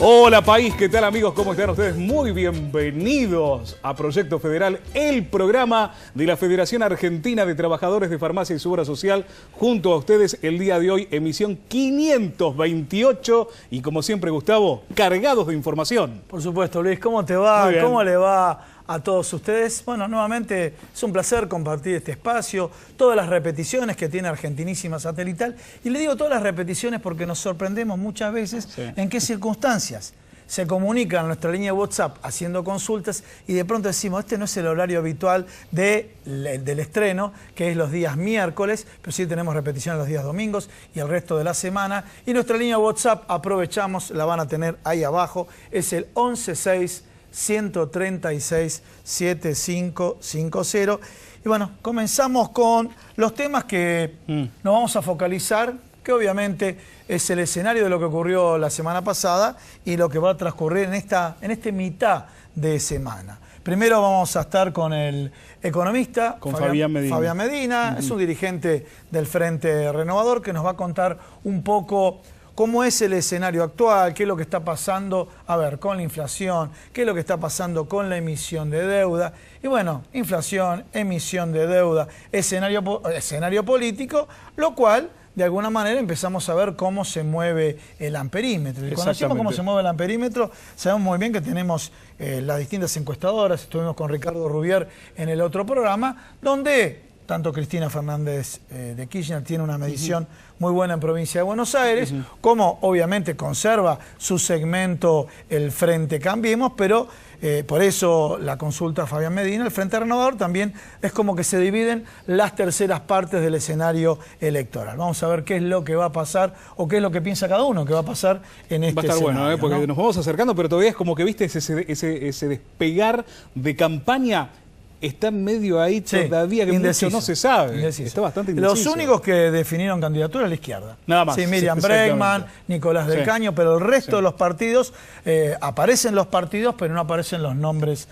Hola país, ¿qué tal amigos? ¿Cómo están ustedes? Muy bienvenidos a Proyecto Federal, el programa de la Federación Argentina de Trabajadores de Farmacia y Seguridad Social. Junto a ustedes el día de hoy, emisión 528 y como siempre Gustavo, cargados de información. Por supuesto, Luis, ¿cómo te va? ¿Cómo le va a todos ustedes? Bueno, nuevamente es un placer compartir este espacio, todas las repeticiones que tiene Argentinísima Satelital. Y le digo todas las repeticiones porque nos sorprendemos muchas veces en qué circunstancias se comunican a nuestra línea de WhatsApp haciendo consultas y de pronto decimos, este no es el horario habitual del estreno, que es los días miércoles, pero sí tenemos repeticiones los días domingos y el resto de la semana. Y nuestra línea de WhatsApp, aprovechamos, la van a tener ahí abajo, es el 116 136 7550. Y bueno, comenzamos con los temas que nos vamos a focalizar, que obviamente es el escenario de lo que ocurrió la semana pasada y lo que va a transcurrir en este mitad de semana. Primero vamos a estar con el economista, con Fabián Medina. Fabián Medina, es un dirigente del Frente Renovador que nos va a contar un poco cómo es el escenario actual, qué es lo que está pasando, a ver, con la inflación, qué es lo que está pasando con la emisión de deuda. Y bueno, inflación, emisión de deuda, escenario político, lo cual de alguna manera empezamos a ver cómo se mueve el amperímetro. Y cuando decimos cómo se mueve el amperímetro, sabemos muy bien que tenemos las distintas encuestadoras. Estuvimos con Ricardo Rubier en el otro programa, donde tanto Cristina Fernández de Kirchner tiene una medición muy buena en provincia de Buenos Aires, como obviamente conserva su segmento el Frente Cambiemos, pero por eso la consulta a Fabián Medina, el Frente Renovador, también es como que se dividen las terceras partes del escenario electoral. Vamos a ver qué es lo que va a pasar o qué es lo que piensa cada uno que va a pasar en este escenario. Va a estar bueno, porque nos vamos acercando, pero todavía es como que viste ese despegar de campaña. Está medio ahí todavía, que indeciso, mucho no se sabe. Indeciso. Está bastante indeciso. Los únicos que definieron candidatura a la izquierda. Nada más. Sí, Miriam Bregman, Nicolás del Caño, pero el resto de los partidos, aparecen los partidos, pero no aparecen los nombres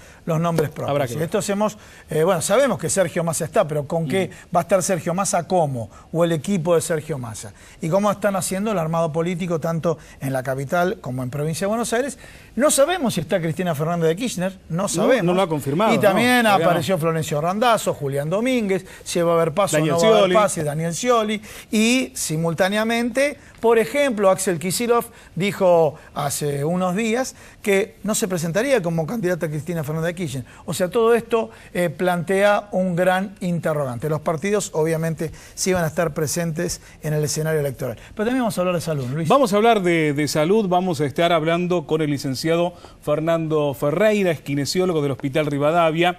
propios. Y esto hacemos, bueno, sabemos que Sergio Massa está, pero ¿con qué va a estar Sergio Massa? ¿Cómo? O el equipo de Sergio Massa. Y cómo están haciendo el armado político, tanto en la capital como en provincia de Buenos Aires. No sabemos si está Cristina Fernández de Kirchner, no sabemos. No lo ha confirmado. Y también apareció Florencio Randazzo, Julián Domínguez, si va a haber paso o no va a haber pase, Daniel Scioli. Y simultáneamente, por ejemplo, Axel Kicillof dijo hace unos días que no se presentaría como candidata a Cristina Fernández de Kirchner. O sea, todo esto plantea un gran interrogante. Los partidos, obviamente, sí van a estar presentes en el escenario electoral. Pero también vamos a hablar de salud, Luis. Vamos a hablar de salud, vamos a estar hablando con el licenciado Fernando Ferreira, es kinesiólogo del Hospital Rivadavia.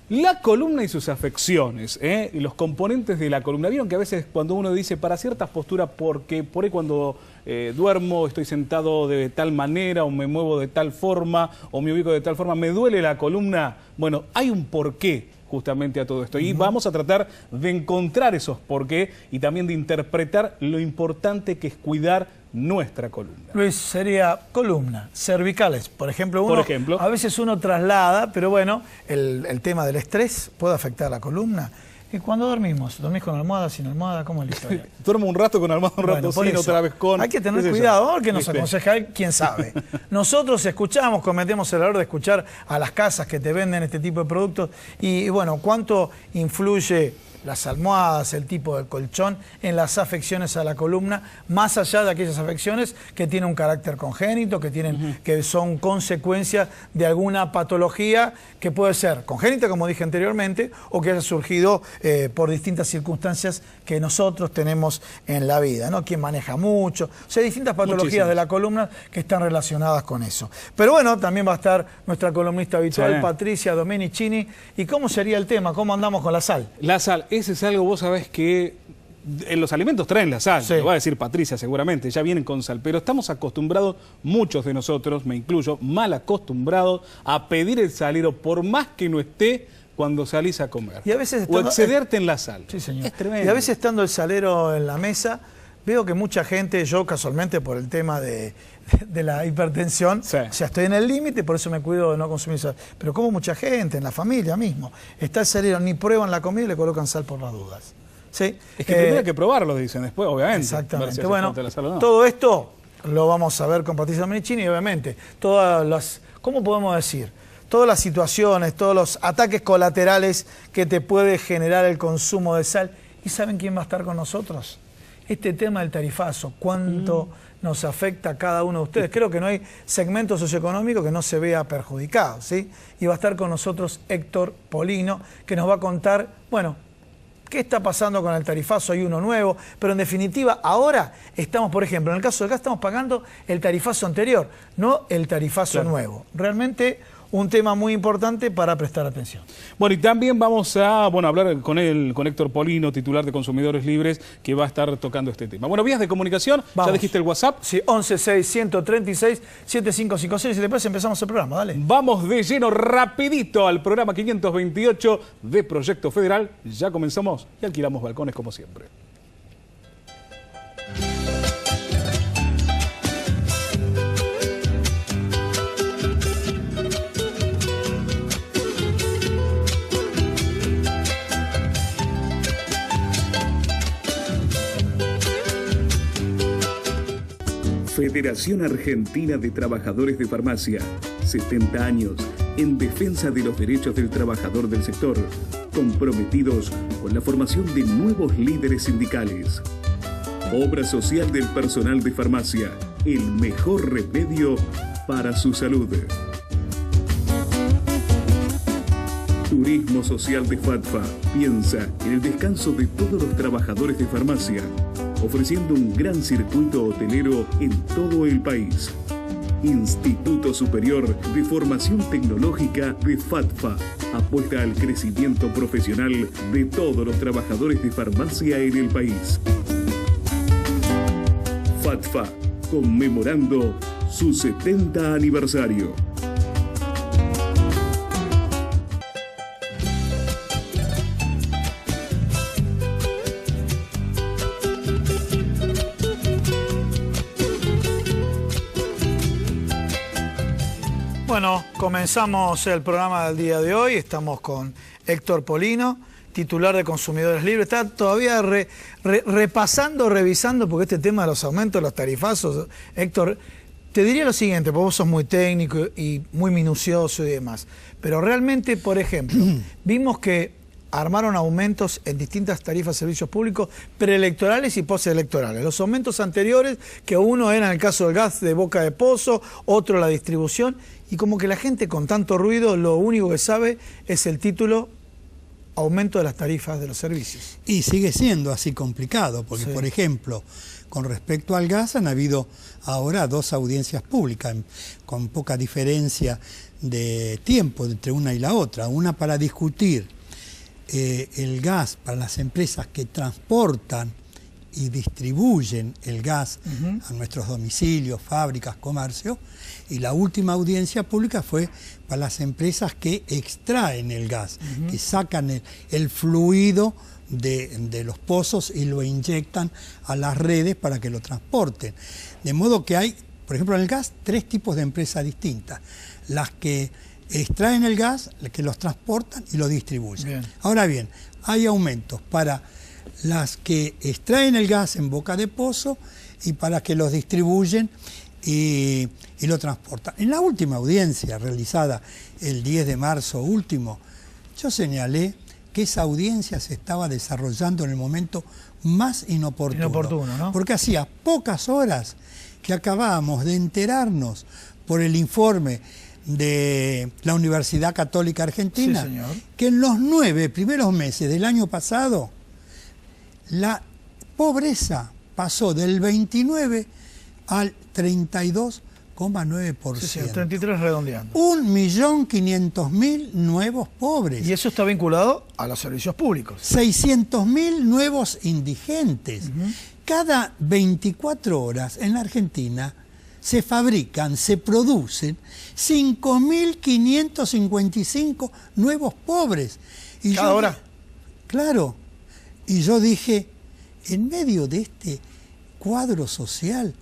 La columna y sus afecciones, y los componentes de la columna. Vieron que a veces cuando uno dice para ciertas posturas, porque por ahí cuando duermo estoy sentado de tal manera o me muevo de tal forma o me ubico de tal forma, me duele la columna. Bueno, hay un porqué justamente a todo esto y vamos a tratar de encontrar esos porqué y también de interpretar lo importante que es cuidar nuestra columna. Luis, sería columna, cervicales, por ejemplo, a veces uno traslada, pero bueno, el tema del estrés puede afectar la columna. ¿Y cuando dormís con almohada, sin almohada? ¿Cómo es la historia? Duermo un rato con almohada, un rato sin, otra vez con... Hay que tener cuidado, porque nos aconseja él, quién sabe. Nosotros cometemos el error de escuchar a las casas que te venden este tipo de productos y bueno, ¿cuánto influye las almohadas, el tipo del colchón, en las afecciones a la columna, más allá de aquellas afecciones que tienen un carácter congénito, que son consecuencia de alguna patología que puede ser congénita, como dije anteriormente, o que haya surgido por distintas circunstancias que nosotros tenemos en la vida, ¿no? Quien maneja mucho, o sea, hay distintas patologías de la columna que están relacionadas con eso. Pero bueno, también va a estar nuestra columnista habitual, Patricia Domenicini. ¿Y cómo sería el tema? ¿Cómo andamos con la sal? La sal. Ese es algo, vos sabés que en los alimentos traen la sal, lo va a decir Patricia seguramente, ya vienen con sal, pero estamos acostumbrados, muchos de nosotros, me incluyo, mal acostumbrados a pedir el salero por más que no esté cuando salís a comer. Y a veces o excederte en la sal. Sí, señor. Es tremendo. Y a veces estando el salero en la mesa, veo que mucha gente, yo casualmente por el tema de la hipertensión, o sea, estoy en el límite, por eso me cuido de no consumir sal. Pero como mucha gente, en la familia mismo, está el salero, ni prueban la comida y le colocan sal por las dudas. ¿Sí? Es que primero hay que probarlo, dicen después, obviamente. Exactamente. Si bueno, la sal o no. Todo esto lo vamos a ver con Patricia Menichini y obviamente todas las, ¿cómo podemos decir? Todas las situaciones, todos los ataques colaterales que te puede generar el consumo de sal. ¿Y saben quién va a estar con nosotros? Este tema del tarifazo, cuánto nos afecta a cada uno de ustedes. Creo que no hay segmento socioeconómico que no se vea perjudicado, ¿sí? Y va a estar con nosotros Héctor Polino, que nos va a contar, bueno, qué está pasando con el tarifazo. Hay uno nuevo, pero en definitiva ahora estamos, por ejemplo, en el caso del gas estamos pagando el tarifazo anterior, no el tarifazo nuevo. Realmente un tema muy importante para prestar atención. Bueno, y también vamos a hablar con Héctor Polino, titular de Consumidores Libres, que va a estar tocando este tema. Bueno, vías de comunicación, vamos. ¿Ya dijiste el WhatsApp? Sí, 1161367556. Y después empezamos el programa, dale. Vamos de lleno, rapidito, al programa 528 de Proyecto Federal. Ya comenzamos y alquilamos balcones como siempre. Federación Argentina de Trabajadores de Farmacia, 70 años en defensa de los derechos del trabajador del sector, comprometidos con la formación de nuevos líderes sindicales. Obra social del personal de farmacia, el mejor remedio para su salud. Turismo Social de FATFA piensa en el descanso de todos los trabajadores de farmacia, ofreciendo un gran circuito hotelero en todo el país. Instituto Superior de Formación Tecnológica de FATFA apuesta al crecimiento profesional de todos los trabajadores de farmacia en el país. FATFA, conmemorando su 70 aniversario. Bueno, comenzamos el programa del día de hoy. Estamos con Héctor Polino, titular de Consumidores Libres. Está todavía repasando, revisando, porque este tema de los aumentos, los tarifazos, Héctor, te diría lo siguiente, porque vos sos muy técnico y muy minucioso y demás. Pero realmente, por ejemplo, vimos que armaron aumentos en distintas tarifas de servicios públicos preelectorales y postelectorales. Los aumentos anteriores, que uno era en el caso del gas de boca de pozo, otro la distribución, y como que la gente con tanto ruido lo único que sabe es el título aumento de las tarifas de los servicios. Y sigue siendo así complicado, porque por ejemplo, con respecto al gas han habido ahora 2 audiencias públicas, con poca diferencia de tiempo entre una y la otra. Una para discutir el gas para las empresas que transportan y distribuyen el gas a nuestros domicilios, fábricas, comercios, y la última audiencia pública fue para las empresas que extraen el gas, que sacan el fluido de los pozos y lo inyectan a las redes para que lo transporten. De modo que hay, por ejemplo, en el gas, 3 tipos de empresas distintas. Las que extraen el gas, las que los transportan y lo distribuyen. Bien. Ahora bien, hay aumentos para las que extraen el gas en boca de pozo y para que los distribuyen y lo transportan. En la última audiencia realizada el 10 de marzo último, yo señalé que esa audiencia se estaba desarrollando en el momento más inoportuno, ¿no? Porque hacía pocas horas que acabábamos de enterarnos por el informe de la Universidad Católica Argentina, que en los 9 primeros meses del año pasado la pobreza pasó del 29 al 32,9%. Sí, 33 redondeando. 1.500.000 nuevos pobres. Y eso está vinculado a los servicios públicos. 600.000 nuevos indigentes. Cada 24 horas en la Argentina se fabrican, se producen 5.555 nuevos pobres. Y ¿cada hora? Claro. Y yo dije, en medio de este cuadro social,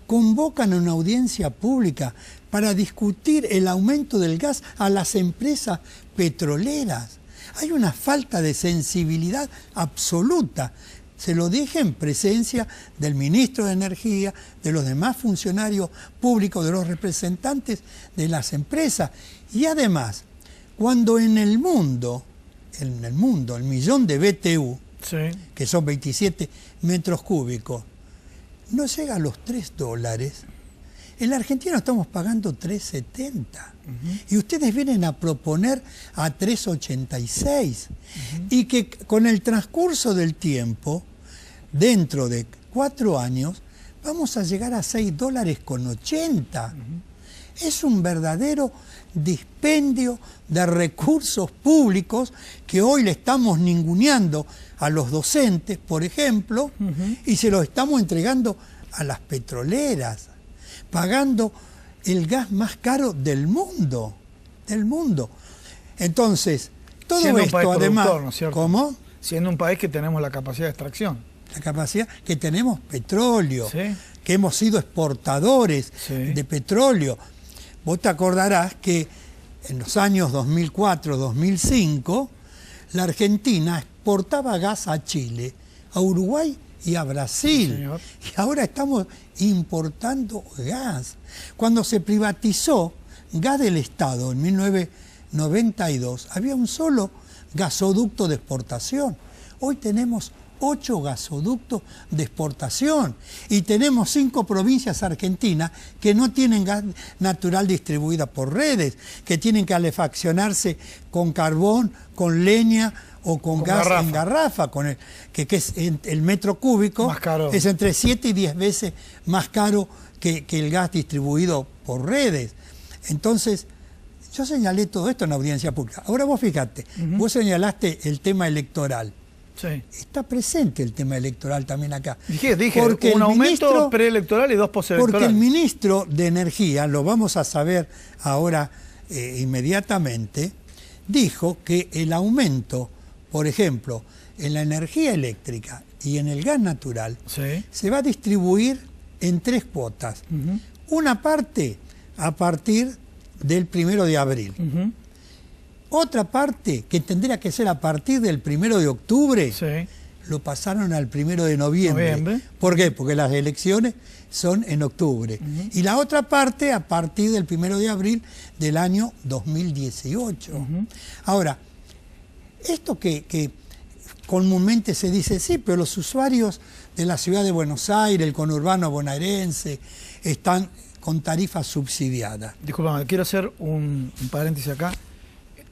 convocan a una audiencia pública para discutir el aumento del gas a las empresas petroleras. Hay una falta de sensibilidad absoluta Se lo dije en presencia del ministro de Energía, de los demás funcionarios públicos, de los representantes de las empresas. Y además, cuando en el mundo, el millón de BTU, Sí. que son 27 metros cúbicos, no llega a los $3. En la Argentina estamos pagando 3.70. Y ustedes vienen a proponer a 3.86. Y que con el transcurso del tiempo, dentro de 4 años, vamos a llegar a $6.80. Es un verdadero dispendio de recursos públicos que hoy le estamos ninguneando a los docentes, por ejemplo, y se los estamos entregando a las petroleras, pagando el gas más caro del mundo, Entonces, todo Siendo un esto país además, productor, ¿no es cierto? ¿cómo? Siendo un país que tenemos la capacidad de extracción. La capacidad que tenemos petróleo, Sí. que hemos sido exportadores Sí. de petróleo. Vos te acordarás que en los años 2004-2005 la Argentina exportaba gas a Chile, a Uruguay y a Brasil. Sí, señor. Y ahora estamos importando gas. Cuando se privatizó gas del Estado en 1992, había un solo gasoducto de exportación. Hoy tenemos 8 gasoductos de exportación y tenemos 5 provincias argentinas que no tienen gas natural distribuida por redes, que tienen que calefaccionarse con carbón, con leña o con gas garrafa. en garrafa, que es el metro cúbico, Más caro. es entre 7 y 10 veces más caro que el gas distribuido por redes. Entonces, yo señalé todo esto en la audiencia pública. Ahora vos fíjate, vos señalaste el tema electoral. Sí. Está presente el tema electoral también acá. Dije Porque un el aumento ministro- preelectoral y 2 postelectorales. Porque el ministro de Energía, lo vamos a saber ahora inmediatamente, dijo que el aumento, por ejemplo, en la energía eléctrica y en el gas natural, Sí. se va a distribuir en 3 cuotas. Una parte a partir del 1 de abril. Otra parte, que tendría que ser a partir del 1 de octubre, Sí. lo pasaron al 1 de noviembre. Noviembre. ¿Por qué? Porque las elecciones son en octubre. Y la otra parte a partir del 1 de abril del año 2018. Ahora, esto que comúnmente se dice, sí, pero los usuarios de la ciudad de Buenos Aires, el conurbano bonaerense, están con tarifas subsidiadas. Disculpame, quiero hacer un paréntesis acá.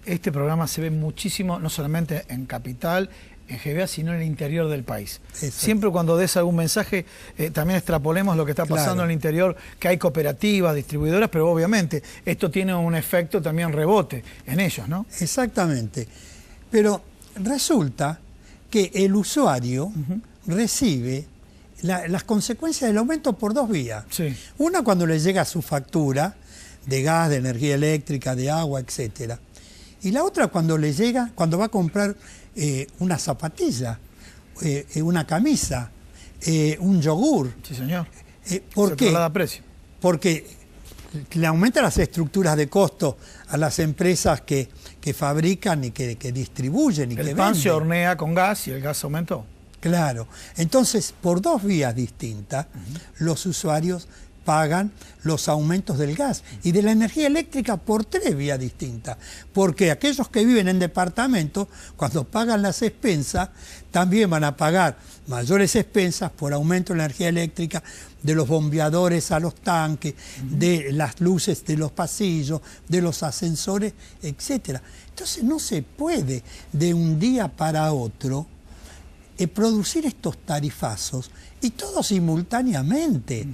Este programa se ve muchísimo, no solamente en Capital, en GBA, sino en el interior del país. Exacto. Siempre cuando des algún mensaje, también extrapolemos lo que está pasando Claro. en el interior, que hay cooperativas, distribuidoras, pero obviamente esto tiene un efecto también rebote en ellos, ¿no? Exactamente. Pero resulta que el usuario recibe las consecuencias del aumento por 2 vías. Sí. Una, cuando le llega su factura de gas, de energía eléctrica, de agua, etcétera. Y la otra, cuando le llega, cuando va a comprar una zapatilla, una camisa, un yogur. Sí, señor. ¿Por Se qué? traslada a precio. Porque le aumenta las estructuras de costo a las empresas que fabrican y que distribuyen y que El pan se venden. hornea con gas y el gas aumentó. Claro. Entonces, por 2 vías distintas, los usuarios pagan los aumentos del gas y de la energía eléctrica por 3 vías distintas. Porque aquellos que viven en departamentos, cuando pagan las expensas, también van a pagar mayores expensas por aumento de la energía eléctrica, de los bombeadores a los tanques, de las luces de los pasillos, de los ascensores, etcétera. Entonces no se puede de un día para otro producir estos tarifazos y todo simultáneamente.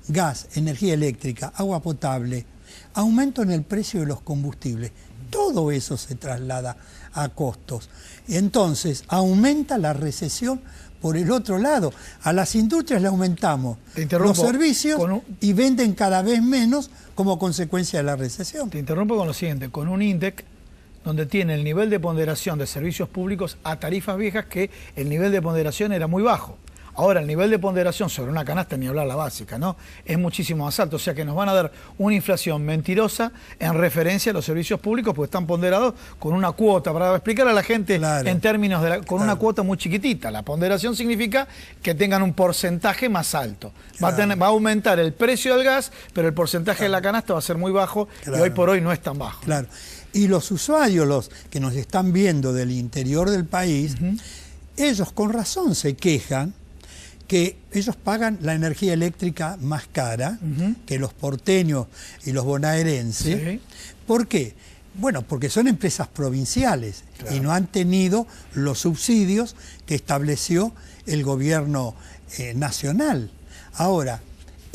Gas, energía eléctrica, agua potable, aumento en el precio de los combustibles. Todo eso se traslada a costos. Y entonces aumenta la recesión por el otro lado. A las industrias le aumentamos Te interrumpo los servicios con un- y venden cada vez menos como consecuencia de la recesión. Te interrumpo con lo siguiente, con un INDEC donde tiene el nivel de ponderación de servicios públicos a tarifas viejas, que el nivel de ponderación era muy bajo. Ahora, el nivel de ponderación sobre una canasta, ni hablar la básica, ¿no? Es muchísimo más alto. O sea que nos van a dar una inflación mentirosa en referencia a los servicios públicos, porque están ponderados con una cuota. Para explicar a la gente en términos de con una cuota muy chiquitita. La ponderación significa que tengan un porcentaje más alto. Va a aumentar el precio del gas, pero el porcentaje de la canasta va a ser muy bajo y hoy por hoy no es tan bajo. Claro. Y los usuarios, los que nos están viendo del interior del país, ellos con razón se quejan que ellos pagan la energía eléctrica más cara que los porteños y los bonaerenses. Sí. ¿Por qué? Bueno, porque son empresas provinciales y no han tenido los subsidios que estableció el gobierno nacional. Ahora,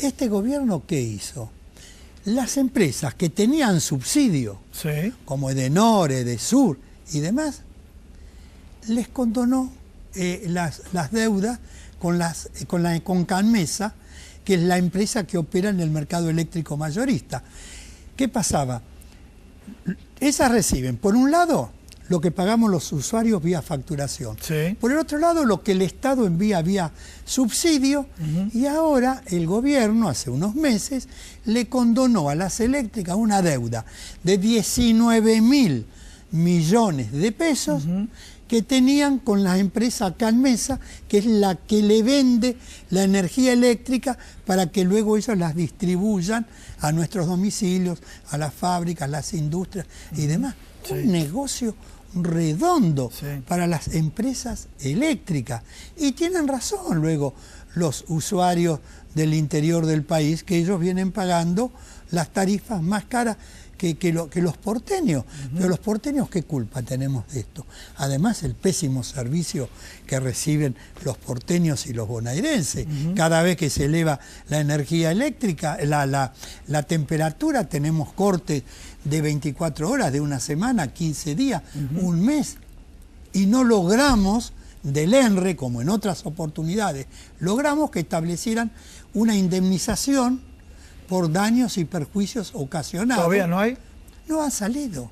¿este gobierno qué hizo? Las empresas que tenían subsidio, como Edenor, Edesur y demás, les condonó las deudas con Canmesa, que es la empresa que opera en el mercado eléctrico mayorista. ¿Qué pasaba? Esas reciben, por un lado, lo que pagamos los usuarios vía facturación. Por el otro lado, lo que el Estado envía vía subsidio. Y ahora el gobierno, hace unos meses, le condonó a las eléctricas una deuda de 19.000 millones de pesos que tenían con la empresa Canmesa, que es la que le vende la energía eléctrica para que luego ellos las distribuyan a nuestros domicilios, a las fábricas, las industrias y demás. Un negocio redondo para las empresas eléctricas. Y tienen razón luego los usuarios del interior del país, que ellos vienen pagando las tarifas más caras que los porteños. Pero los porteños, ¿qué culpa tenemos de esto? Además, el pésimo servicio que reciben los porteños y los bonaerenses. Cada vez que se eleva la energía eléctrica, la temperatura, tenemos cortes de 24 horas, de una semana, 15 días, un mes. Y no logramos del ENRE, como en otras oportunidades, logramos que establecieran una indemnización por daños y perjuicios ocasionados. ¿Todavía no hay? No ha salido.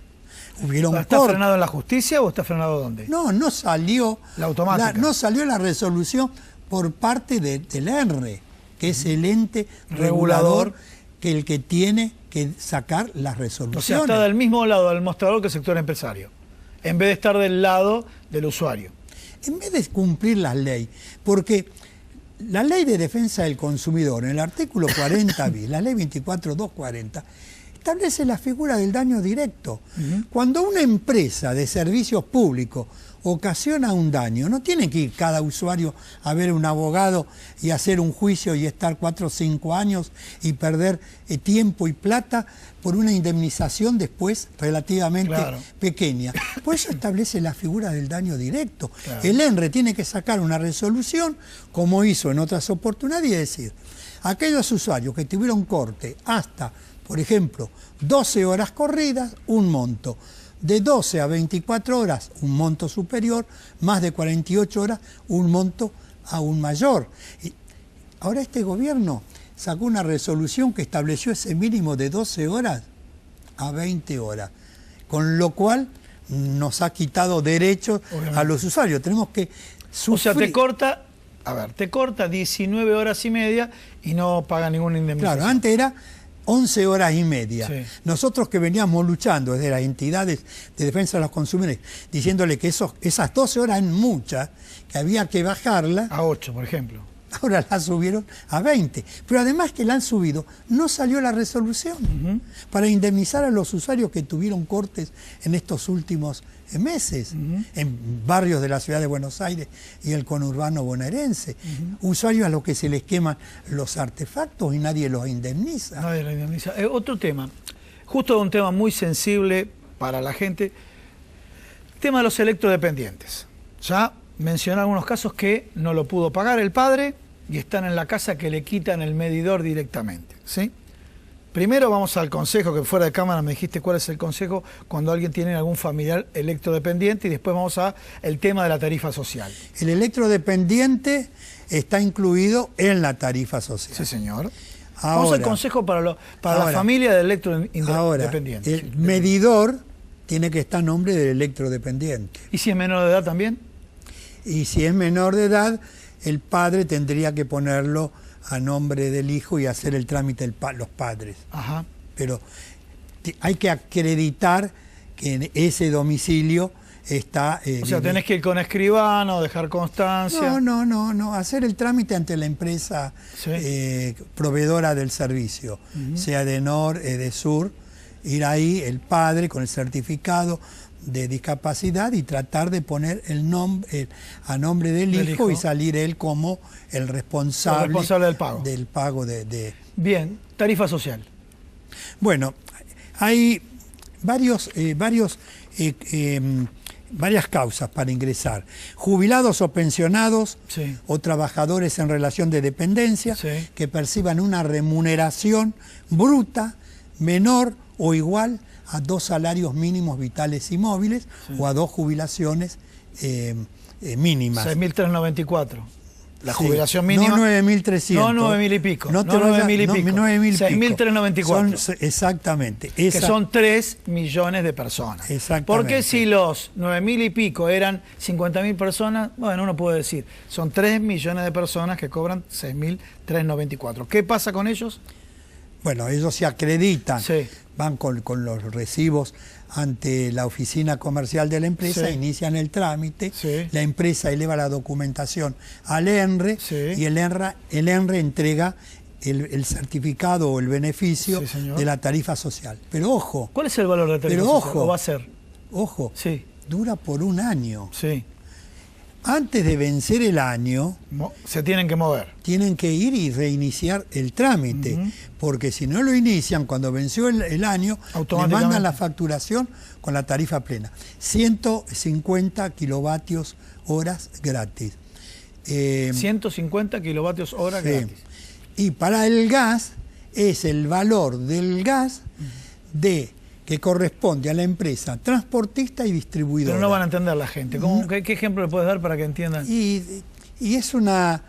¿Está frenado en la justicia o está frenado dónde? No salió. La automática. No salió la resolución por parte del ENRE, que es el ente regulador que el que tiene que sacar las resoluciones. O sea, está del mismo lado del mostrador que el sector empresario, en vez de estar del lado del usuario. En vez de cumplir la ley, porque la Ley de Defensa del Consumidor, en el artículo 40 bis, la Ley 24.240, establece la figura del daño directo. Cuando una empresa de servicios públicos ocasiona un daño, no tiene que ir cada usuario a ver un abogado y hacer un juicio y estar 4 o 5 años y perder tiempo y plata por una indemnización después relativamente pequeña. Por eso establece la figura del daño directo. El ENRE tiene que sacar una resolución, como hizo en otras oportunidades, y decir, aquellos usuarios que tuvieron corte hasta, por ejemplo, 12 horas corridas, un monto. De 12 a 24 horas, un monto superior, más de 48 horas, un monto aún mayor. Y ahora este gobierno sacó una resolución que estableció ese mínimo de 12 horas a 20 horas, con lo cual nos ha quitado derechos a los usuarios. Tenemos que sufrir. O sea, te corta 19 horas y media y no paga ninguna indemnización. Claro, antes era 11 horas y media. Nosotros que veníamos luchando desde las entidades de defensa de los consumidores, diciéndole que esas 12 horas eran muchas, que había que bajarla. A 8, por ejemplo. Ahora la subieron a 20. Pero además que la han subido, no salió la resolución para indemnizar a los usuarios que tuvieron cortes en estos últimos meses, en barrios de la ciudad de Buenos Aires y el conurbano bonaerense. Usuarios a los que se les queman los artefactos y nadie los indemniza. Nadie los indemniza. Otro tema, justo un tema muy sensible para la gente, el tema de los electrodependientes. Ya mencioné algunos casos que no lo pudo pagar el padre y están en la casa que le quitan el medidor directamente, ¿sí? Primero vamos al consejo, que fuera de cámara me dijiste cuál es el consejo cuando alguien tiene algún familiar electrodependiente, y después vamos a el tema de la tarifa social. El electrodependiente está incluido en la tarifa social. Sí, señor. Vamos al consejo para la familia del electrodependiente. El medidor tiene que estar a nombre del electrodependiente. ¿Y si es menor de edad también? Y si es menor de edad, el padre tendría que ponerlo a nombre del hijo y hacer el trámite los padres. Ajá. Pero hay que acreditar que en ese domicilio está... o sea, tenés que ir con escribano, dejar constancia. No, hacer el trámite ante la empresa proveedora del servicio, sea Edenor, Edesur, ir ahí el padre con el certificado de discapacidad y tratar de poner el nombre a nombre del hijo y salir él como el responsable del pago de... Bien, tarifa social. Bueno, hay varias causas para ingresar. Jubilados o pensionados o trabajadores en relación de dependencia que perciban una remuneración bruta menor o igual a 2 salarios mínimos vitales y móviles o a 2 jubilaciones mínimas. 6.394. La jubilación mínima. No 9.300. No 9.000 y pico. No 9.000 y pico. 6.394. Exactamente. Que son 3 millones de personas. Exactamente. Porque si los 9.000 y pico eran 50.000 personas, bueno, uno puede decir, son 3 millones de personas que cobran 6.394. ¿Qué pasa con ellos? Bueno, ellos se acreditan, van con los recibos ante la oficina comercial de la empresa, inician el trámite, la empresa eleva la documentación al ENRE y el ENRE entrega el certificado o el beneficio de la tarifa social. Pero ojo. ¿Cuál es el valor de la tarifa social? ¿O va a ser? Ojo, dura por 1 año. Sí. Antes de vencer el año... Se tienen que mover. Tienen que ir y reiniciar el trámite, porque si no lo inician, cuando venció el año, le mandan la facturación con la tarifa plena. 150 kilovatios horas gratis. 150 kilovatios hora gratis. Y para el gas, es el valor del gas que corresponde a la empresa transportista y distribuidora. Pero no van a entender la gente. ¿Qué ejemplo le puedes dar para que entiendan? Y es una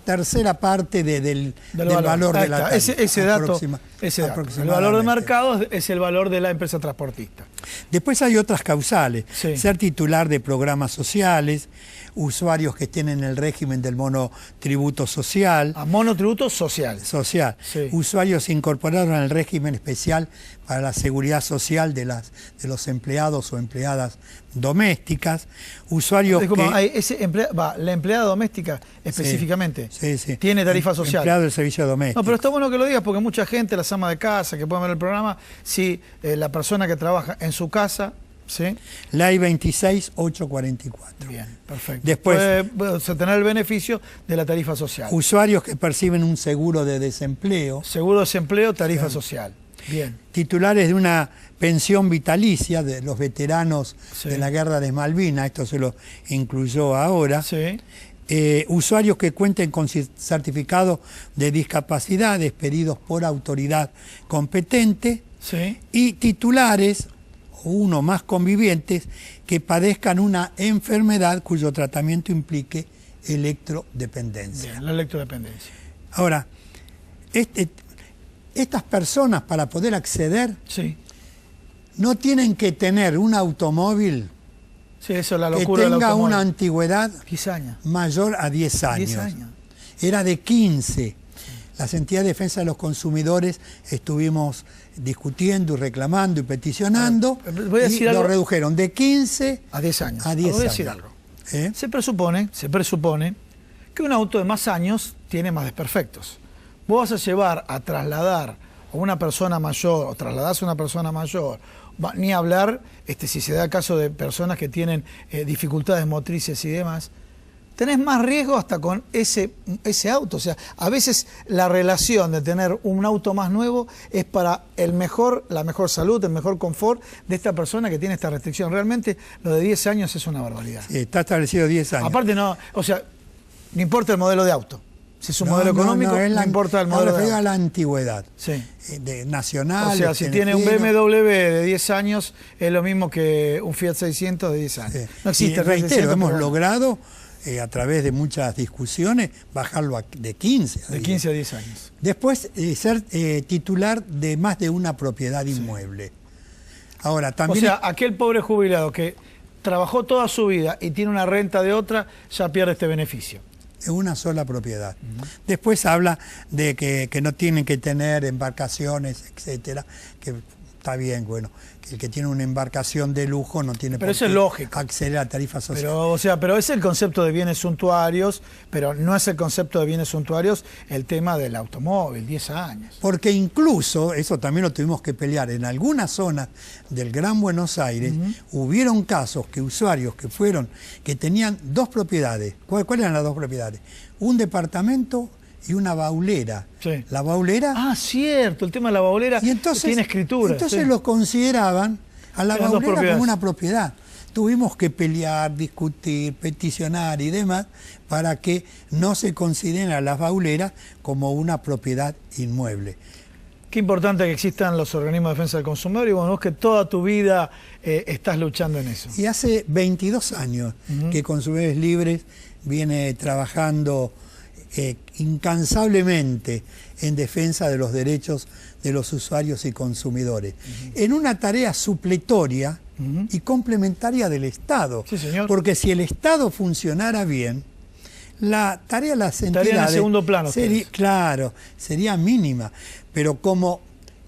tercera parte del valor de la tarifa. Ese dato. El valor de mercado es el valor de la empresa transportista. Después hay otras causales. Ser titular de programas sociales, usuarios que estén en el régimen del monotributo social. Monotributo social. Usuarios incorporados en el régimen especial para la seguridad social de los empleados o empleadas domésticas. Usuarios la empleada doméstica específicamente tiene tarifa social. Empleado del servicio doméstico. No, pero está bueno que lo digas porque mucha gente, las amas de casa que pueden ver el programa, si la persona que trabaja en su casa... Ley 26844. Bien, perfecto. Después, puede tener el beneficio de la tarifa social. Usuarios que perciben un seguro de desempleo. Seguro de desempleo, tarifa social. Bien. Titulares de una pensión vitalicia de los veteranos de la guerra de Malvinas, esto se lo incluyó ahora. Usuarios que cuenten con certificado de discapacidad expedidos por autoridad competente. Y titulares uno más convivientes que padezcan una enfermedad cuyo tratamiento implique electrodependencia. Bien, la electrodependencia. Ahora, estas personas para poder acceder no tienen que tener un automóvil eso es la locura que tenga una antigüedad 10 años. Mayor a 10 años. 10 años. Era de 15. Las entidades de defensa de los consumidores estuvimos discutiendo y reclamando y peticionando y lo redujeron de 15 a 10 años. A 10 voy a decir algo. Se presupone que un auto de más años tiene más desperfectos. Vos vas a llevar a trasladar a una persona mayor o trasladás a una persona mayor, ni hablar si se da el caso de personas que tienen dificultades motrices y demás, tenés más riesgo hasta con ese auto. O sea, a veces la relación de tener un auto más nuevo es para la mejor salud, el mejor confort de esta persona que tiene esta restricción. Realmente lo de 10 años es una barbaridad. Está establecido 10 años. Aparte no importa el modelo de auto. Si es un modelo económico, no importa el modelo de auto. A la antigüedad. Nacional. O sea, si tiene un BMW de 10 años, es lo mismo que un Fiat 600 de 10 años. No existe. Y reitero, hemos logrado... a través de muchas discusiones, bajarlo de 15 a 10. De 15 a 10 años. Después, ser titular de más de una propiedad inmueble. Ahora, también... O sea, aquel pobre jubilado que trabajó toda su vida y tiene una renta de otra, ya pierde este beneficio. Es una sola propiedad. Después habla de que no tienen que tener embarcaciones, etcétera, que está bien, bueno, que el que tiene una embarcación de lujo no tiene por qué acceder a tarifas sociales. Pero es el concepto de bienes suntuarios, pero no es el concepto de bienes suntuarios el tema del automóvil, 10 años. Porque incluso, eso también lo tuvimos que pelear, en algunas zonas del Gran Buenos Aires hubieron casos que usuarios que tenían dos propiedades. ¿Cuáles eran las dos propiedades? Un departamento y una baulera. Sí. La baulera... Ah, cierto, el tema de la baulera y entonces, tiene escritura. Entonces sí. los consideraban a la Eran baulera como una propiedad. Tuvimos que pelear, discutir, peticionar y demás para que no se consideren a las bauleras como una propiedad inmueble. Qué importante que existan los organismos de defensa del consumidor y vos que toda tu vida estás luchando en eso. Y hace 22 años que Consumidores Libres viene trabajando incansablemente en defensa de los derechos de los usuarios y consumidores, en una tarea supletoria y complementaria del Estado. Sí, señor. Porque si el Estado funcionara bien, la tarea de las entidades... Estarían en segundo plano. Claro, sería mínima. Pero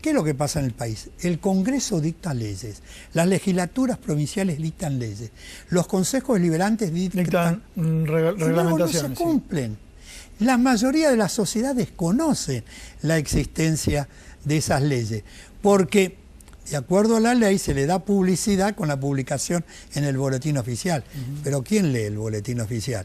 ¿qué es lo que pasa en el país? El Congreso dicta leyes, las legislaturas provinciales dictan leyes, los consejos deliberantes dictan reglamentaciones. Y luego no se cumplen. La mayoría de la sociedad desconoce la existencia de esas leyes, porque de acuerdo a la ley se le da publicidad con la publicación en el boletín oficial. Pero ¿quién lee el boletín oficial?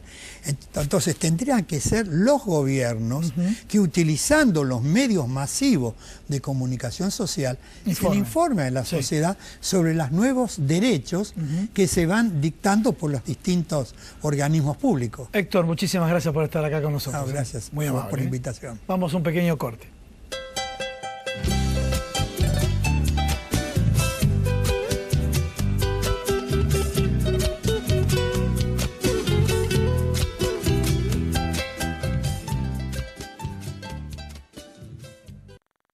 Entonces tendrían que ser los gobiernos que, utilizando los medios masivos de comunicación social, se le informe a la sociedad sobre los nuevos derechos que se van dictando por los distintos organismos públicos. Héctor, muchísimas gracias por estar acá con nosotros. Gracias muy amable, por la invitación. Vamos a un pequeño corte.